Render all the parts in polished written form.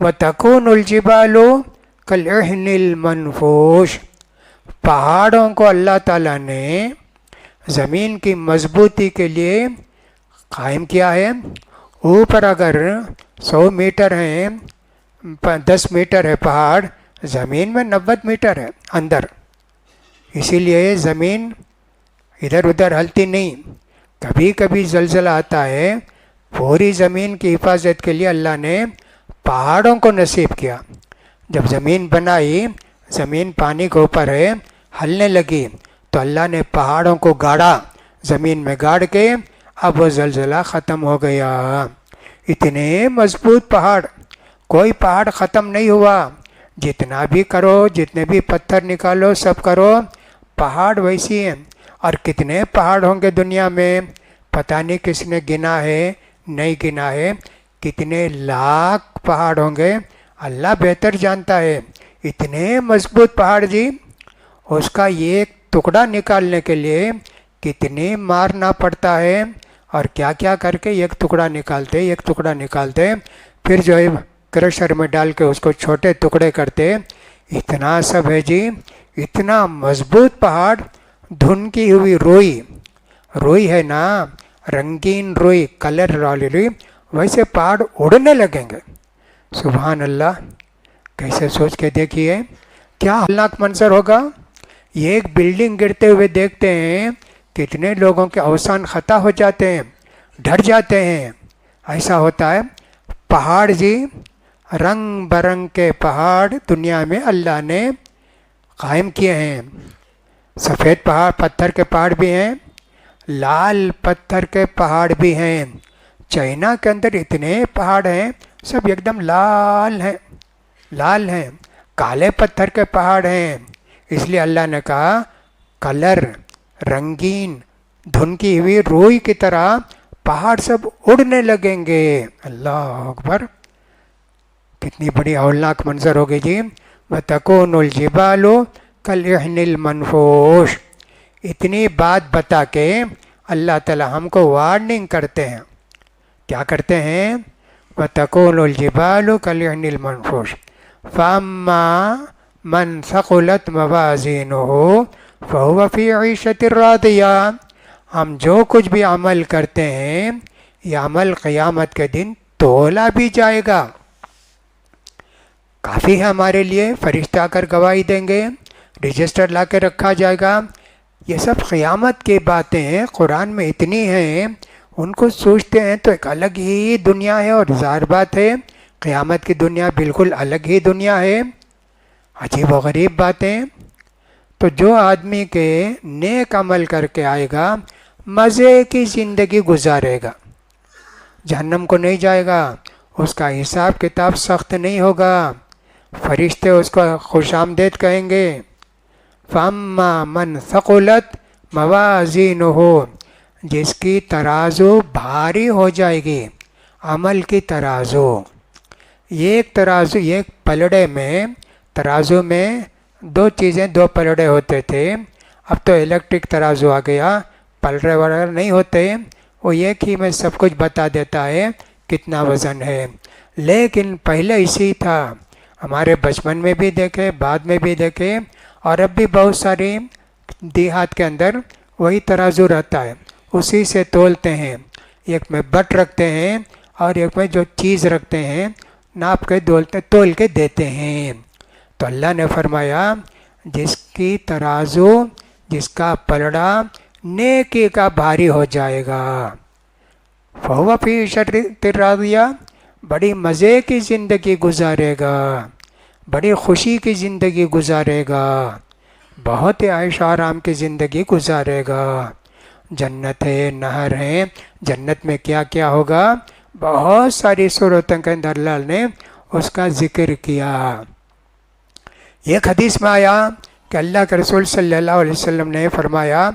وَتَكُونُ الْجِبَالُ كَالْعِهْنِ الْمَنْفُوشِ، پہاڑوں کو اللہ تعالیٰ نے زمین کی مضبوطی کے لیے قائم کیا ہے۔ اوپر اگر 100 میٹر ہیں، 10 میٹر ہے پہاڑ، زمین میں 90 میٹر ہے اندر، اسی لیے زمین ادھر ادھر ہلتی نہیں۔ کبھی کبھی زلزلہ آتا ہے، پوری زمین کی حفاظت کے لیے اللہ نے پہاڑوں کو نصیب کیا۔ جب زمین بنائی، زمین پانی کے اوپر ہے، ہلنے لگی تو اللہ نے پہاڑوں کو گاڑا، زمین میں گاڑ کے اب وہ زلزلہ ختم ہو گیا۔ اتنے مضبوط پہاڑ، کوئی پہاڑ ختم نہیں ہوا، جتنا بھی کرو، جتنے بھی پتھر نکالو، سب کرو، پہاڑ ویسی ہیں۔ اور کتنے پہاڑ ہوں گے دنیا میں، پتہ نہیں کس نے گنا ہے، نہیں گنا ہے، کتنے لاکھ پہاڑ ہوں گے، اللہ بہتر جانتا ہے۔ اتنے مضبوط پہاڑ جی، اس کا ایک ٹکڑا نکالنے کے لیے کتنی مارنا پڑتا ہے، اور کیا کیا کر کے ایک ٹکڑا نکالتے، پھر جو ہے کرشر میں ڈال کے اس کو چھوٹے ٹکڑے کرتے، اتنا سب ہے جی۔ اتنا مضبوط پہاڑ، دھنکی ہوئی روئی ہے نا، رنگین روئی، کلر والی روئی، ویسے پہاڑ اڑنے لگیں گے۔ سبحان اللہ، کیسے سوچ کے دیکھیے کیا ہولناک منظر ہوگا۔ یہ ایک بلڈنگ گرتے ہوئے دیکھتے ہیں، کتنے لوگوں کے اوسان خطا ہو جاتے ہیں، ڈر جاتے ہیں، ایسا ہوتا ہے۔ پہاڑ جی، رنگ برنگ کے پہاڑ دنیا میں اللہ نے قائم کیے ہیں۔ سفید پہاڑ، پتھر کے پہاڑ بھی ہیں، لال پتھر کے پہاڑ بھی ہیں۔ چائنا کے اندر اتنے پہاڑ ہیں، سب ایک دم لال ہیں۔ کالے پتھر کے پہاڑ ہیں، اس لیے اللہ نے کہا کلر، رنگین، دھنکی ہوئی روئی کی طرح پہاڑ سب اڑنے لگیں گے۔ اللہ اکبر، کتنی بڑی ہولناک منظر ہوگی جی۔ وَتَكُونُ الْجِبَالُ كَالْعِهْنِ الْمَنْفُوشِ، اتنی بات بتا کے اللہ تعالی ہم کو وارننگ کرتے ہیں۔ کیا کرتے ہیں؟ وَتَكُونُ الْجِبَالُ كَالْعِهْنِ الْمَنْفُوشِ فَأَمَّا مَنْ ثَقُلَتْ مَوَازِينُهُ فَهُوَ فِي عِيشَةٍ رَاضِيَةٍ، ہم جو کچھ بھی عمل کرتے ہیں، یہ عمل قیامت کے دن تولا بھی جائے گا۔ کافی ہے ہمارے لیے، فرشتے آ کر گواہی دیں گے، رجسٹر لا کے رکھا جائے گا۔ یہ سب قیامت کی باتیں ہیں، قرآن میں اتنی ہیں، ان کو سوچتے ہیں تو ایک الگ ہی دنیا ہے، اور ظاہر بات ہے قیامت کی دنیا بالکل الگ ہی دنیا ہے۔ عجیب و غریب باتیں۔ تو جو آدمی کے نیک عمل کر کے آئے گا، مزے کی زندگی گزارے گا، جہنم کو نہیں جائے گا، اس کا حساب کتاب سخت نہیں ہوگا، فرشتے اس کو خوش آمدید کہیں گے۔ فَأَمَّا مَنْ ثَقُلَتْ مَوَازِينُهُ، جس کی ترازو بھاری ہو جائے گی، عمل کی ترازو، ایک ترازو، ایک پلڑے میں، ترازو میں دو پلڑے ہوتے تھے، اب تو الیکٹرک ترازو آ گیا، پلڑے وغیرہ نہیں ہوتے، وہ ایک ہی میں سب کچھ بتا دیتا ہے کتنا وزن ہے۔ لیکن پہلے اسی تھا، ہمارے بچپن میں بھی دیکھے، بعد میں بھی دیکھے، اور اب بھی بہت ساری دیہات کے اندر وہی ترازو رہتا ہے، اسی سے تولتے ہیں۔ ایک میں بٹ رکھتے ہیں اور ایک میں جو چیز رکھتے ہیں، ناپ کے تول کے دیتے ہیں۔ تو اللہ نے فرمایا جس کی ترازو، جس کا پلڑا نیکی کا بھاری ہو جائے گا، فَهُوَ فِي عِيشَةٍ رَاضِيَةٍ، بڑی مزے کی زندگی گزارے گا، بڑی خوشی کی زندگی گزارے گا، بہت عیش و آرام کی زندگی گزارے گا۔ جنت ہے، نہر ہے، جنت میں کیا کیا ہوگا، بہت ساری صورتوں کے اندر اللہ نے اس کا ذکر کیا۔ ایک حدیث میں آیا کہ اللہ کے رسول صلی اللہ علیہ وسلم نے فرمایا،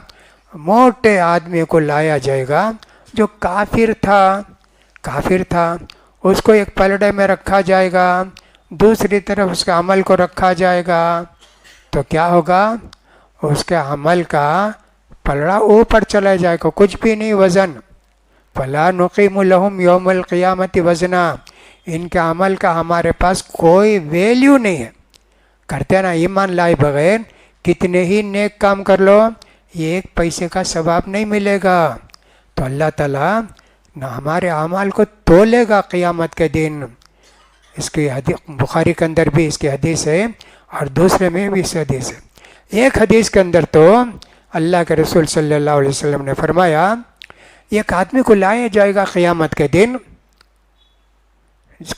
موٹے آدمی کو لایا جائے گا جو کافر تھا، اس کو ایک پلڑے میں رکھا جائے گا، دوسری طرف اس کے عمل کو رکھا جائے گا، تو کیا ہوگا، اس کے عمل کا پلڑا اوپر چلا جائے گا، کچھ بھی نہیں وزن۔ فَلَا نُقِيمُ لَهُمْ يَوْمَ الْقِيَامَةِ وَزْنًا، ان کے عمل کا ہمارے پاس کوئی ویلیو نہیں ہے. کرتے نا ایمان لائے بغیر کتنے ہی نیک کام کر لو یہ ایک پیسے کا ثواب نہیں ملے گا. تو اللہ تعالیٰ نہ ہمارے اعمال کو تولے گا قیامت کے دن. اس کی حدیث بخاری کے اندر بھی اس کی حدیث ہے اور دوسرے میں بھی اس حدیث ہے. ایک حدیث کے اندر تو اللہ کے رسول صلی اللہ علیہ وسلم نے فرمایا ایک آدمی کو لایا جائے گا قیامت کے دن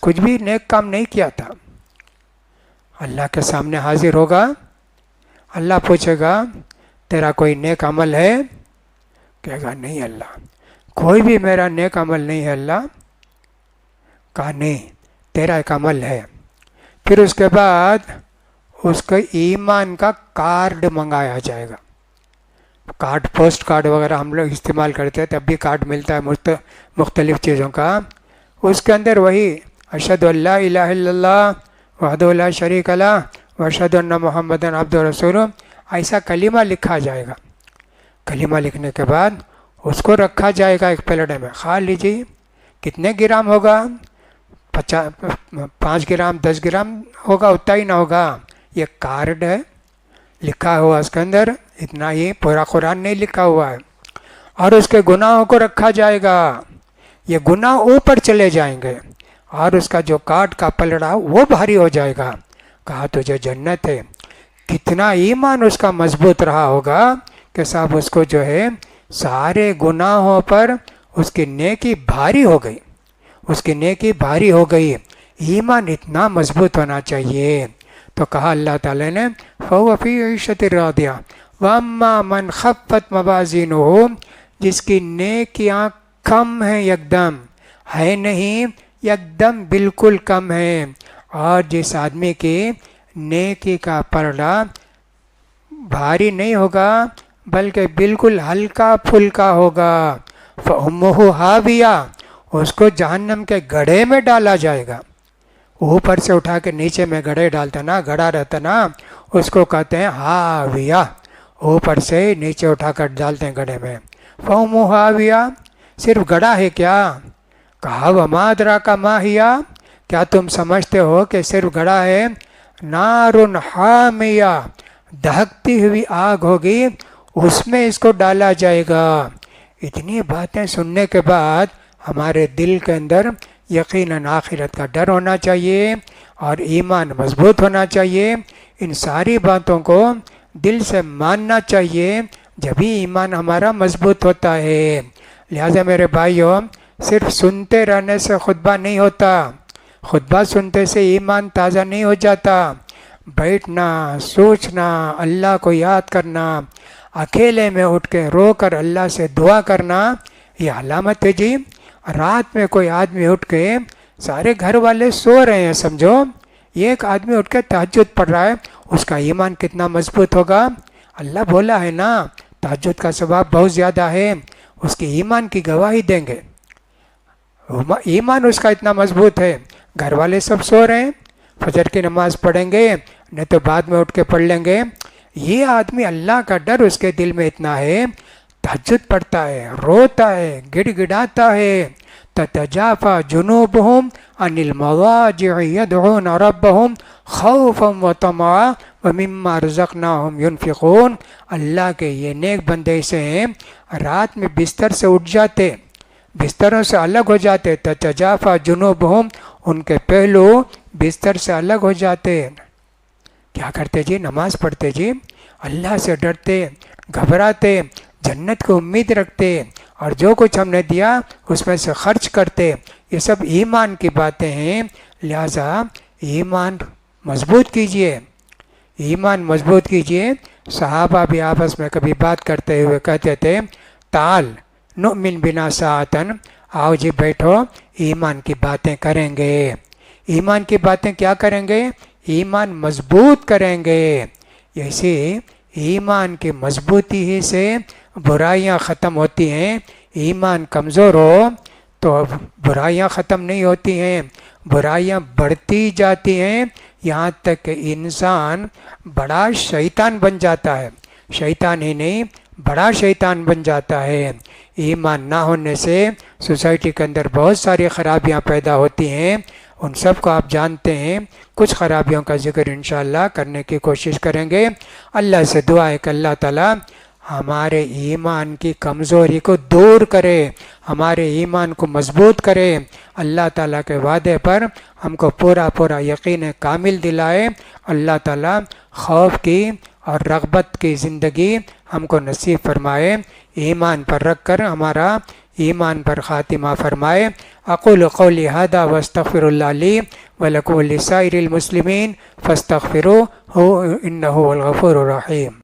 کچھ بھی نیک کام نہیں کیا تھا. اللہ کے سامنے حاضر ہوگا. اللہ پوچھے گا تیرا کوئی نیک عمل ہے؟ کہے گا نہیں اللہ کوئی بھی میرا نیک عمل نہیں ہے اللہ. کہا نہیں تیرا ایک عمل ہے. پھر اس کے بعد اس کو ایمان کا کارڈ منگایا جائے گا. کارڈ پوسٹ کارڈ وغیرہ ہم لوگ استعمال کرتے ہیں تب بھی کارڈ ملتا ہے مختلف چیزوں کا. اس کے اندر وہی اشہد ان لا الہ الا اللہ وحدہ لا شریک لہ واشہد ان محمد عبدہ ورسولہ ایسا کلمہ لکھا جائے گا. کلمہ لکھنے کے بعد اس کو رکھا جائے گا ایک پلیٹ میں. کھا لیجیے. کتنے گرام ہوگا؟ 5 گرام 10 گرام ہوگا اتنا ہی نہ ہوگا. یہ کارڈ ہے لکھا ہوا اس کے اندر اتنا ہی پورا قرآن نہیں لکھا ہوا ہے. اور اس کے گناہوں کو رکھا جائے گا. یہ گناہ اوپر چلے جائیں گے اور اس کا جو کارڈ کا پلڑا وہ بھاری ہو جائے گا. کہا تجھے جنت ہے. کتنا ایمان اس کا مضبوط رہا ہوگا کہ صاحب اس کو جو ہے سارے گناہوں پر اس کی نیکی بھاری ہو گئی. اس کی نیکی بھاری ہو گئی. ایمان اتنا مضبوط ہونا چاہیے. تو کہا اللہ تعالیٰ نے فَهُوَ فِي عِيشَةٍ رَاضِيَةٍ وَأَمَّا مَنْ خَفَّتْ مَوَازِينُهُ جس کی نیکیاں کم ہیں یکدم ہے نہیں یکدم بالکل کم ہے. اور جس آدمی کی نیکی کا پلڑا بھاری نہیں ہوگا بلکہ بالکل ہلکا پھلکا ہوگا فَأُمُّهُ هَاوِيَةٌ اس کو جہنم کے گڑھے میں ڈالا جائے گا. اوپر سے اٹھا کے نیچے میں گڑھے ڈالتا نا گڑھا رہتا نا اس کو کہتے ہیں ہاویہ. اوپر سے نیچے اٹھا کر ڈالتے ہیں گڑھے میں. فَأُمُّهُ هَاوِيَةٌ صرف گڑھا ہے کیا؟ کہا وَمَا أَدْرَاكَ مَا هِيَ کیا تم سمجھتے ہو کہ صرف گڑھا ہے؟ نَارٌ حَامِيَةٌ دہکتی ہوئی آگ ہوگی اس میں اس کو ڈالا جائے گا. اتنی باتیں سننے کے بعد ہمارے دل کے اندر یقیناً آخرت کا ڈر ہونا چاہیے اور ایمان مضبوط ہونا چاہیے. ان ساری باتوں کو دل سے ماننا چاہیے جبھی ایمان ہمارا مضبوط ہوتا ہے. لہٰذا میرے بھائیوں صرف سنتے رہنے سے خطبہ نہیں ہوتا. خطبہ سنتے سے ایمان تازہ نہیں ہو جاتا. بیٹھنا سوچنا اللہ کو یاد کرنا اکیلے میں اٹھ کے رو کر اللہ سے دعا کرنا یہ علامت ہے جی. رات میں کوئی آدمی اٹھ کے سارے گھر والے سو رہے ہیں سمجھو ایک آدمی اٹھ کے تہجد پڑھ رہا ہے اس کا ایمان کتنا مضبوط ہوگا. اللہ بولا ہے نا تہجد کا ثواب بہت زیادہ ہے. اس کی ایمان کی گواہی دیں گے. ایمان اس کا اتنا مضبوط ہے. گھر والے سب سو رہے ہیں فجر کی نماز پڑھیں گے نہیں تو بعد میں اٹھ کے پڑھ لیں گے. یہ آدمی اللہ کا ڈر اس کے دل میں اتنا ہے تہجد پڑھتا ہے روتا ہے گڑ گڑاتا ہے. تتجافى جنوبهم عن المضاجع يدعون ربهم خوفا وطمعا ومما رزقناهم ينفقون. اللہ کے یہ نیک بندے سے ہیں رات میں بستر سے اٹھ جاتے بستروں سے الگ ہو جاتے. تتجافى جنوبهم ان کے پہلو بستر سے الگ ہو جاتے. کیا کرتے جی؟ نماز پڑھتے جی اللہ سے ڈرتے گھبراتے جنت کو امید رکھتے اور جو کچھ ہم نے دیا اس میں سے خرچ کرتے. یہ سب ایمان کی باتیں ہیں. لہٰذا ایمان مضبوط کیجئے ایمان مضبوط کیجئے. صحابہ بھی آپس میں کبھی بات کرتے ہوئے کہتے تھے تعال نؤمن بنا ساعتن آؤ جی بیٹھو ایمان کی باتیں کریں گے. ایمان کی باتیں کیا کریں گے؟ ایمان مضبوط کریں گے. ایسے ایمان کی مضبوطی ہی سے برائیاں ختم ہوتی ہیں. ایمان کمزور ہو تو برائیاں ختم نہیں ہوتی ہیں برائیاں بڑھتی جاتی ہیں یہاں تک کہ انسان بڑا شیطان بن جاتا ہے. شیطان ہی نہیں بڑا شیطان بن جاتا ہے. ایمان نہ ہونے سے سوسائٹی کے اندر بہت ساری خرابیاں پیدا ہوتی ہیں. ان سب کو آپ جانتے ہیں. کچھ خرابیوں کا ذکر انشاءاللہ کرنے کی کوشش کریں گے. اللہ سے دعا ہے کہ اللہ تعالیٰ ہمارے ایمان کی کمزوری کو دور کرے، ہمارے ایمان کو مضبوط کرے. اللہ تعالیٰ کے وعدے پر ہم کو پورا یقین کامل دلائے. اللہ تعالیٰ خوف کی اور رغبت کی زندگی ہم کو نصیب فرمائے. ایمان پر رکھ کر ہمارا ایمان پر خاتمہ فرمائے. اقول قولی ھذا واستغفر اللہ لی ولکم ولسائر المسلمین فاستغفروہ انہ هو الغفور الرحیم.